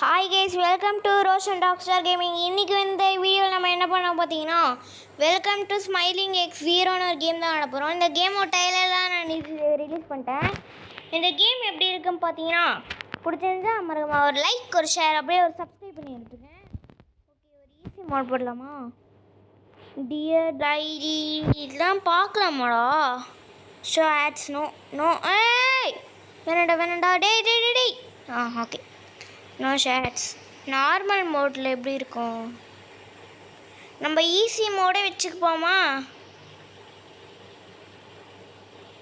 Hi guys, welcome to Roshan talk star gaming. இன்றைக்கி இந்த வீடியோவில் நம்ம என்ன பண்ண பார்த்தீங்கன்னா வெல்கம் டு ஸ்மைலிங் எக்ஸ் ஜீரோன்னு ஒரு கேம் தான் ஆட போகிறோம். இந்த கேமோட டைலர்லாம் நான் ரிலீஸ் பண்ணிட்டேன். இந்த கேம் எப்படி இருக்குன்னு பார்த்தீங்கன்னா பிடிச்சிருந்தா மறக்காம ஒரு லைக், ஒரு ஷேர், அப்படியே ஒரு சப்ஸ்கிரைப் பண்ணி எடுத்துக்கேன். ஓகே, ஒரு ஈஸி மோட் போடலாமா? டியர் டைரி இதெல்லாம் பார்க்கலாமாடா? Show ads no no. ஏய் வேணாண்டா டே. Okay, no shades. நார்மல் மோடில் எப்படி இருக்கும்? நம்ம ஈஸி மோடே வச்சுக்குப்போமா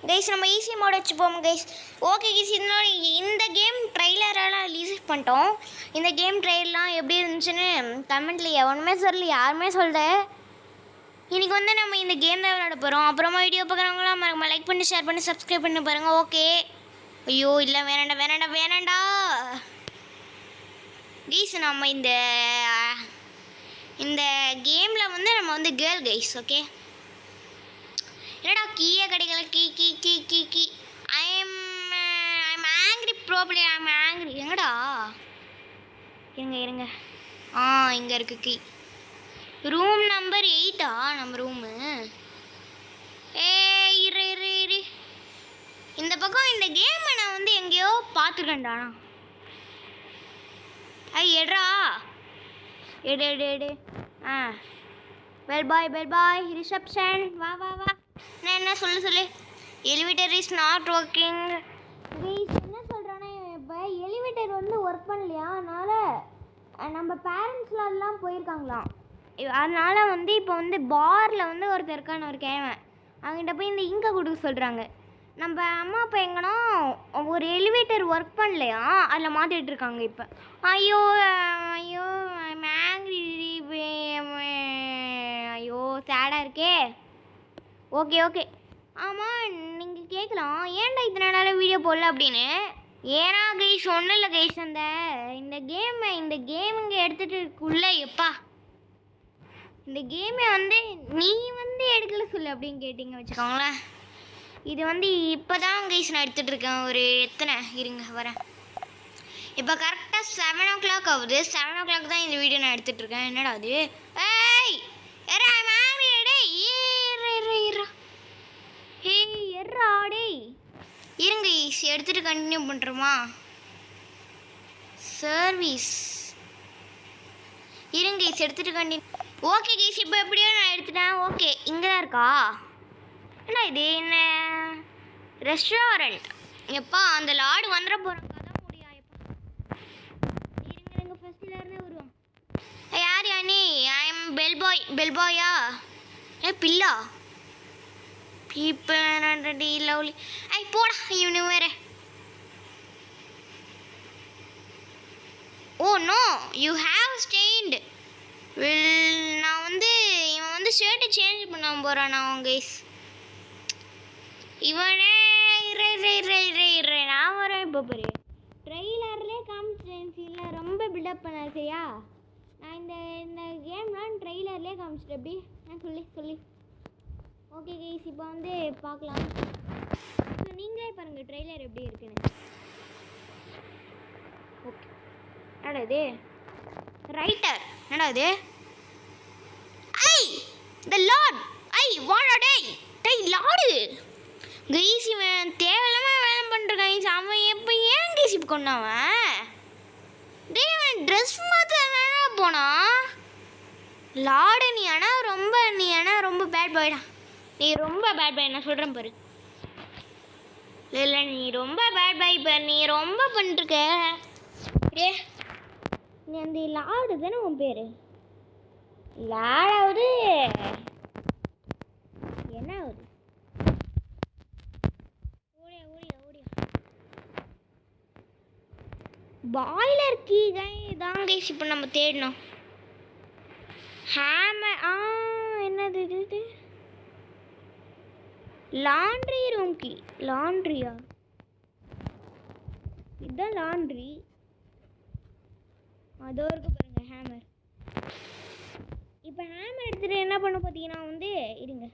கைஸ்? நம்ம ஈஸி மோட வச்சுப்போமா கைஸ்? ஓகே கைஸ், இந்த கேம் ட்ரெய்லரெல்லாம் ரிலீஸ் பண்ணிட்டோம். இந்த கேம் ட்ரெய்லர்லாம் எப்படி இருந்துச்சுன்னு கமெண்ட்டில் எவனுமே சொல்லல, யாருமே சொல்லல. இன்றைக்கி நம்ம இந்த கேம் தான் விளையாட போகிறோம். அப்புறமா வீடியோ பார்க்குறவங்களாம் மறக்காம லைக் பண்ணி, ஷேர் பண்ணி, சப்ஸ்கிரைப் பண்ணி பாருங்கள். ஓகே. ஐயோ இல்லை, வேணாண்டா கைஸ். நம்ம இந்த கேமில் நம்ம கேர்ள் கைஸ். ஓகே, என்னடா கீயே கிடைக்கல? Key I am angry probably. I am angry. எங்கடா? இருங்க இங்கே இருக்கு கீ. ரூம் நம்பர் 8 நம்ம ரூமு. இரு இந்த பக்கம் இந்த கேமை நான் எங்கேயோ பார்த்துருக்கேன்டா. எட்ரா எடு. பெல் பாய் ரிசப்ஷன். வா நான் என்ன சொல்லு. Elevator is not working. என்ன சொல்கிறானே, இப்போ எலிவேட்டர் ஒர்க் பண்ணலையா? அதனால் நம்ம பேரண்ட்ஸ்லாம் போயிருக்காங்களாம். அதனால் இப்போ பாரில் ஒருத்தர் இருக்கான்னு ஒரு கேவன் அவங்ககிட்ட போய் இந்த இங்கை கொடுக்க சொல்கிறாங்க. நம்ம அம்மா அப்பா எங்கன்னா ஒரு எலிவேட்டர் ஒர்க் பண்ணலையா, அதில் மாற்றிட்டு இருக்காங்க இப்போ. ஐயோ ஆங்க்ரி. ஐயோ சேடாக இருக்கே. ஓகே. ஆமாம், நீங்கள் கேட்கலாம் ஏன்டா இத்தனை நாளாக வீடியோ போடல அப்படின்னு. ஏன்னா கைஸ் ஒன்றும் இல்லை கைஸ், இந்த கேமுங்க எடுத்துகிட்டு இருக்குள்ள எப்பா, இந்த கேமை நீ எடுக்கல சொல்லு அப்படின்னு கேட்டிங்க வச்சுக்கோங்களேன். இது இப்போ தான் கைஸ் நான் எடுத்துகிட்டு இருக்கேன். ஒரு எத்தனை இருங்க வரேன். இப்போ கரெக்டாக 7 o'clock ஆகுது. 7 o'clock தான் இந்த வீடியோ நான் எடுத்துகிட்டு இருக்கேன். என்னடா அது? இருங்க ஈஸ் எடுத்துகிட்டு கண்டினியூ பண்ணுறோமா? சர்வீஸ் இருங்க ஈஸ் எடுத்துகிட்டு கண்டினியூ. ஓகே கைஸ், இப்போ எப்படியோ நான் எடுத்துட்டேன். ஓகே, இங்கே தான் இருக்கா? என்ன இது? என்ன ரெஸ்டாரண்ட்? எப்பா அந்த லாடு வந்துட போகிறாங்க. அதான் முடியா எப்பா. இருங்க ஃபஸ்ட்டில் இருந்தே வருவோம். யார் நீ? ஐ எம் பெல் பாயா? பில்லா பீப்பிள் லவ்லி. போடா இவனு வேறு. Oh no, you have stained. நான் இவன் ஷர்ட்டை சேஞ்ச் பண்ண போகிறான். நான் கைஸ் இவனே நான் வரேன். இப்போ பாரு, ட்ரெய்லர்லேயே காமிச்சிட்டேன். ரொம்ப பில்டப் பண்ண சரியா? நான் இந்த கேம்லாம் ட்ரெய்லர்லேயே காமிச்சிட்டேன். எப்படி நான் சொல்லி. ஓகே கைஸ், இப்போ பார்க்கலாம். ஸோ நீங்களே பாருங்கள் ட்ரெய்லர் எப்படி இருக்குன்னு. ஓகே, என்னடா இது? ரைட்டர் என்னடா இது? த லார்ட். வாடா டேய் லார்டு கைஸ். இவன் தேவையில்லாமல் வேலை பண்ணுறான். அவன் எப்போ ஏன் கைஸ் இப்போ கொண்டாவன்? இவன் ட்ரெஸ் மாற்ற போனான். லார்டு நீ ஆனால் ரொம்ப பேட் பாய்டா. நீ ரொம்ப பேட் பாய், நான் சொல்கிறேன் பாரு. இல்லை நீ ரொம்ப பேட் பாய் பாரு. நீ ரொம்ப பண்ணிருக்க. நீ அந்த லார்டு தானே உன் பேர்? லாடாவது என்ன ஆகுது? ஓடியா. பாய்லர் கீ தான் கைஸ் இப்போ நம்ம தேடணும். ஹேமர். என்னது இது? Laundry room key. லாண்ட்ரியா? இதுதான் லாண்ட்ரி. அதோ இருக்கு பாருங்க ஹேமர். இப்போ ஹேமர் எடுத்துகிட்டு என்ன பண்ண பார்த்தீங்கன்னா இருங்க.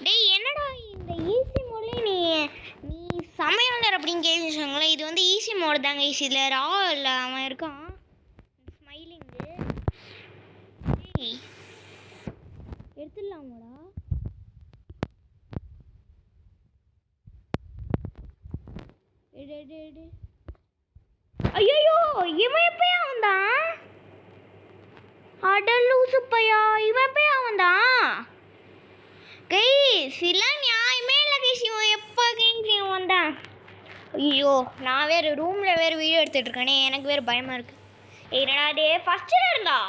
டேய் என்னடா இந்த ஈஸி மோட்லேயே நீ சமையலர் அப்படின்னு கேட்டுருக்காங்களே. இது ஈஸி மோட கேமோட தாங்க இதில் ரா இல்லை அவன் இருக்கான் ஸ்மைலிங்கு. எடுத்துடலாமாடா? எடு. ஐயோ இவன் எப்பயா வந்தான்? அடலூசு பையா, இவன் எப்பயா வந்தான்? கைஸ் இதெல்லாம் நியாயமே இல்லை கைஸ். இவன் எப்போ கைஸ் இவன் வந்தான்? ஐயோ நான் வேறு ரூமில் வேறு வீடியோ எடுத்துகிட்டு இருக்கேனே, எனக்கு வேறு பயமாக இருக்குது. என்னடா டே ஃபஸ்ட்டில் இருந்தா?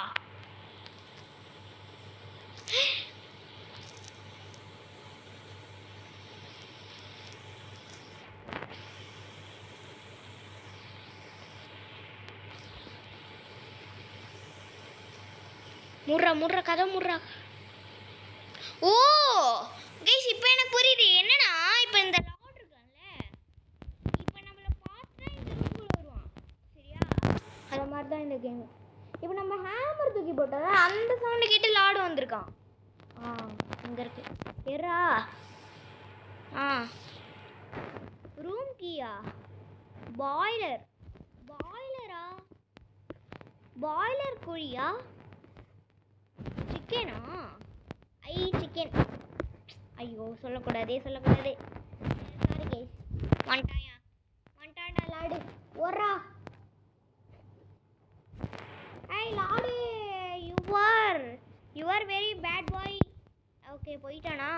முர்றா கதை முர்றா. ஓ கைஸ் இப்போ எனக்கு புரியுது என்னன்னா, இப்போ இந்த லார்ட் இருக்கான்ல, இப்போ நம்மளை பார்த்தா இந்த ரூம்குள்ளே வருவான் சரியா? அது மாதிரி தான் இந்த கேமு. இப்போ நம்ம ஹேமர் தூக்கி போட்டால் அந்த சவுண்டு கேட்டு லார்டு வந்திருக்கான். இங்கே இருக்கு எரா. ரூம் கீயா? பாய்லரா? பாய்லர் கோழியா? சிக்கனா? சிக்கன். ஐயோ சொல்லக்கூடாதே. Sorry guys. வந்துட்டான்டா லாடு. ஓரா லாடு, you are very bad boy. Okay போயிட்டானா?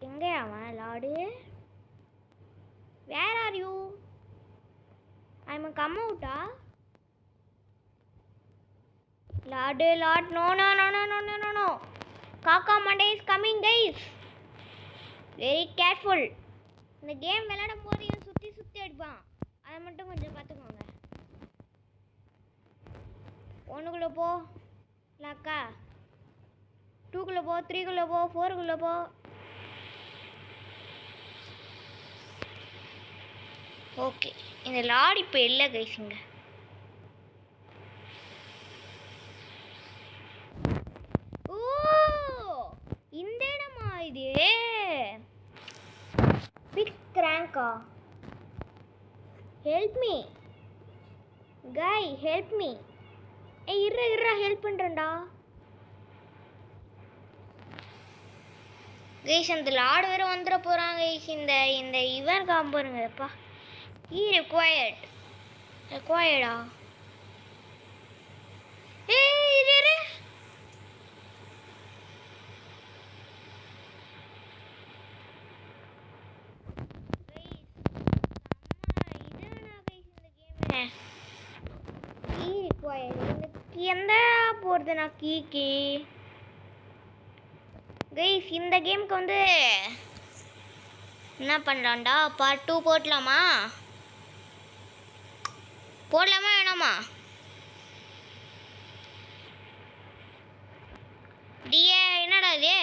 எங்கே அவன் லாடு? Where are you? I'm a come out. Lord, no. Kaka Monday is coming, guys. Very careful. இந்த கேம் விளையாடும் போது இவன் சுற்றி அடிப்பான். அதை மட்டும் கொஞ்சம் பார்த்துக்கோங்க. 1குள்ளே போ லாக்கா, 2குள்ளே போ, 3குள்ளே போ, 4குள்ளே போ. ஓகே இந்த லார்ட் இப்போ இல்லை கைஸுங்க. ஓ இந்த இடமா இது? பிக் கிராங்கா? ஹெல்ப் மீ கை, ஹெல்ப் மீ. இருடா ஹெல்ப் பண்ணுறேன்டா. கைஸ் அந்த லார்டு வேறு வந்துட போகிறாங்க கைஸ். இந்த இவன் காம்பருங்கப்பா. required இரு. எந்த போகிறது நான் கீக்கு? கைஸ் இந்த கேமுக்கு வந்து என்ன பண்ணலாம்டா? பார்ட் 2 போடலாமா வேணாமா? என்னடா இது?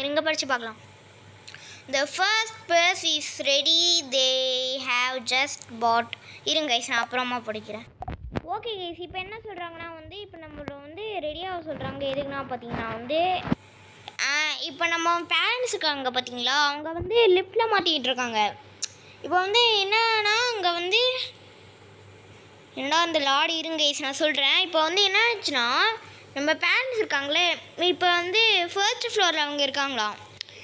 எங்கே படித்து பார்க்கலாம். The first bus is ready, they have just bought. இருங்க கைஸ் நான் அப்புறமா படிக்கிறேன். ஓகே கைஸ் இப்போ என்ன சொல்கிறாங்கன்னா வந்து இப்போ நம்மளை வந்து ரெடியாக சொல்கிறாங்க. எதுக்குன்னா பார்த்தீங்கன்னா வந்து இப்போ நம்ம பேரண்ட்ஸ் இருக்காங்க பார்த்தீங்களா, அவங்க வந்து லிஃப்ட்டில் மாட்டிக்கிட்டு இருக்காங்க. இப்போ வந்து என்னன்னா அங்கே வந்து என்னடா அந்த லார்டு இருங்க கைஸ் நான் சொல்கிறேன். இப்போ வந்து என்ன ஆச்சுன்னா நம்ம பேரண்ட்ஸ் இருக்காங்களே, இப்போ வந்து ஃபர்ஸ்ட் ஃப்ளோரில் அவங்க இருக்காங்களாம்.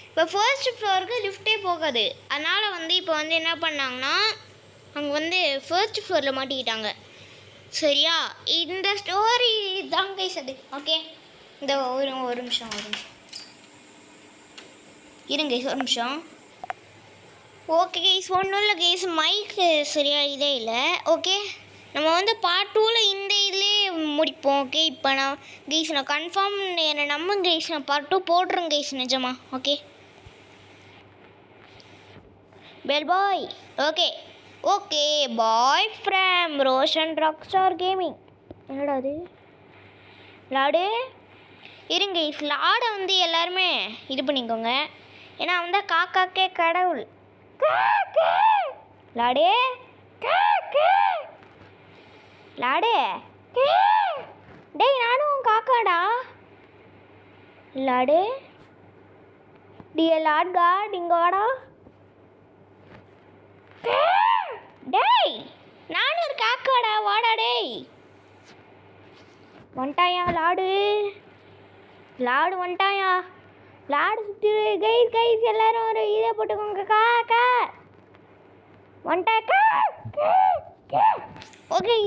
இப்போ ஃபர்ஸ்ட் ஃப்ளோருக்கு லிஃப்ட்டே போகாது. அதனால் வந்து இப்போ வந்து என்ன பண்ணாங்கன்னா அவங்க வந்து ஃபர்ஸ்ட் ஃப்ளோரில் மாட்டிக்கிட்டாங்க சரியா? இந்த ஸ்டோரி தான் கைஸ் அது. ஓகே இந்த ஒரு நிமிஷம் இருங்க கைஸ் ஒரு நிமிஷம். ஓகே கைஸ் ஒன்றும் இல்லை கைஸ், மைக்கு சரியா இதே இல்லை. ஓகே நம்ம வந்து பார்ட் 2ல் இந்த இதுலேயே முடிப்போம். ஓகே இப்போ நான் கைஸ் நான் கன்ஃபார்ம் என்னை நம்புங்க கைஸ், நான் பார்ட் 2 போடுறேன் கைஸ் நிஜமா. Okay bell bye. Okay bye from Roshan Rockstar gaming. என்னடா அது லாடு? இருங்க கைஸ் லாடை வந்து எல்லாருமே இது பண்ணிக்கோங்க, ஏன்னா வந்து காக்காக்கே கடவுள். லாடே டேய் நானும் காக்காடா. லாடு டிஎல் ஆட் கார்டு இங்கே வாடா. டேய் நானும் ஒரு காக்காடா, வாடா டேய். வந்துட்டாயா லாடு? லாடு வந்துட்டாயா? லாடு சுற்றி கைஸ் எல்லாரும் ஒரு இதை போட்டுக்கோங்க. காக்கா வந்துட்டாக்கா. ஓகே,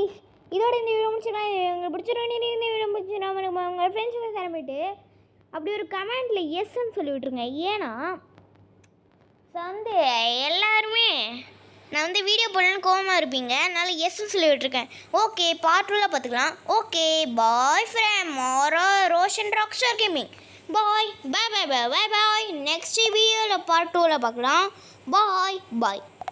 இதோட இந்த வீடியோ முடிச்சுக்கலாம். உங்களுக்கு பிடிச்சிருக்கோம். இந்த வீடியோ முடிச்சுனா உங்கள் ஃப்ரெண்ட்ஸுக்கு சேர போயிட்டு அப்படி ஒரு கமெண்டில் எஸ்ன்னு சொல்லி விட்ருங்க. ஏன்னா வந்து எல்லாருமே நான் வந்து வீடியோ போடலன்னு கோவமாக இருப்பீங்க, அதனால எஸ்ன்னு சொல்லி விட்டுருக்கேன். ஓகே, பார்ட் 2ல் பார்த்துக்கலாம். Okay, bye from Roshan Rockstar gaming. Bye bye bye bye bye bye. Next வீடியோவில் பார்ட் 2ல் பார்க்கலாம். பாய் பாய்.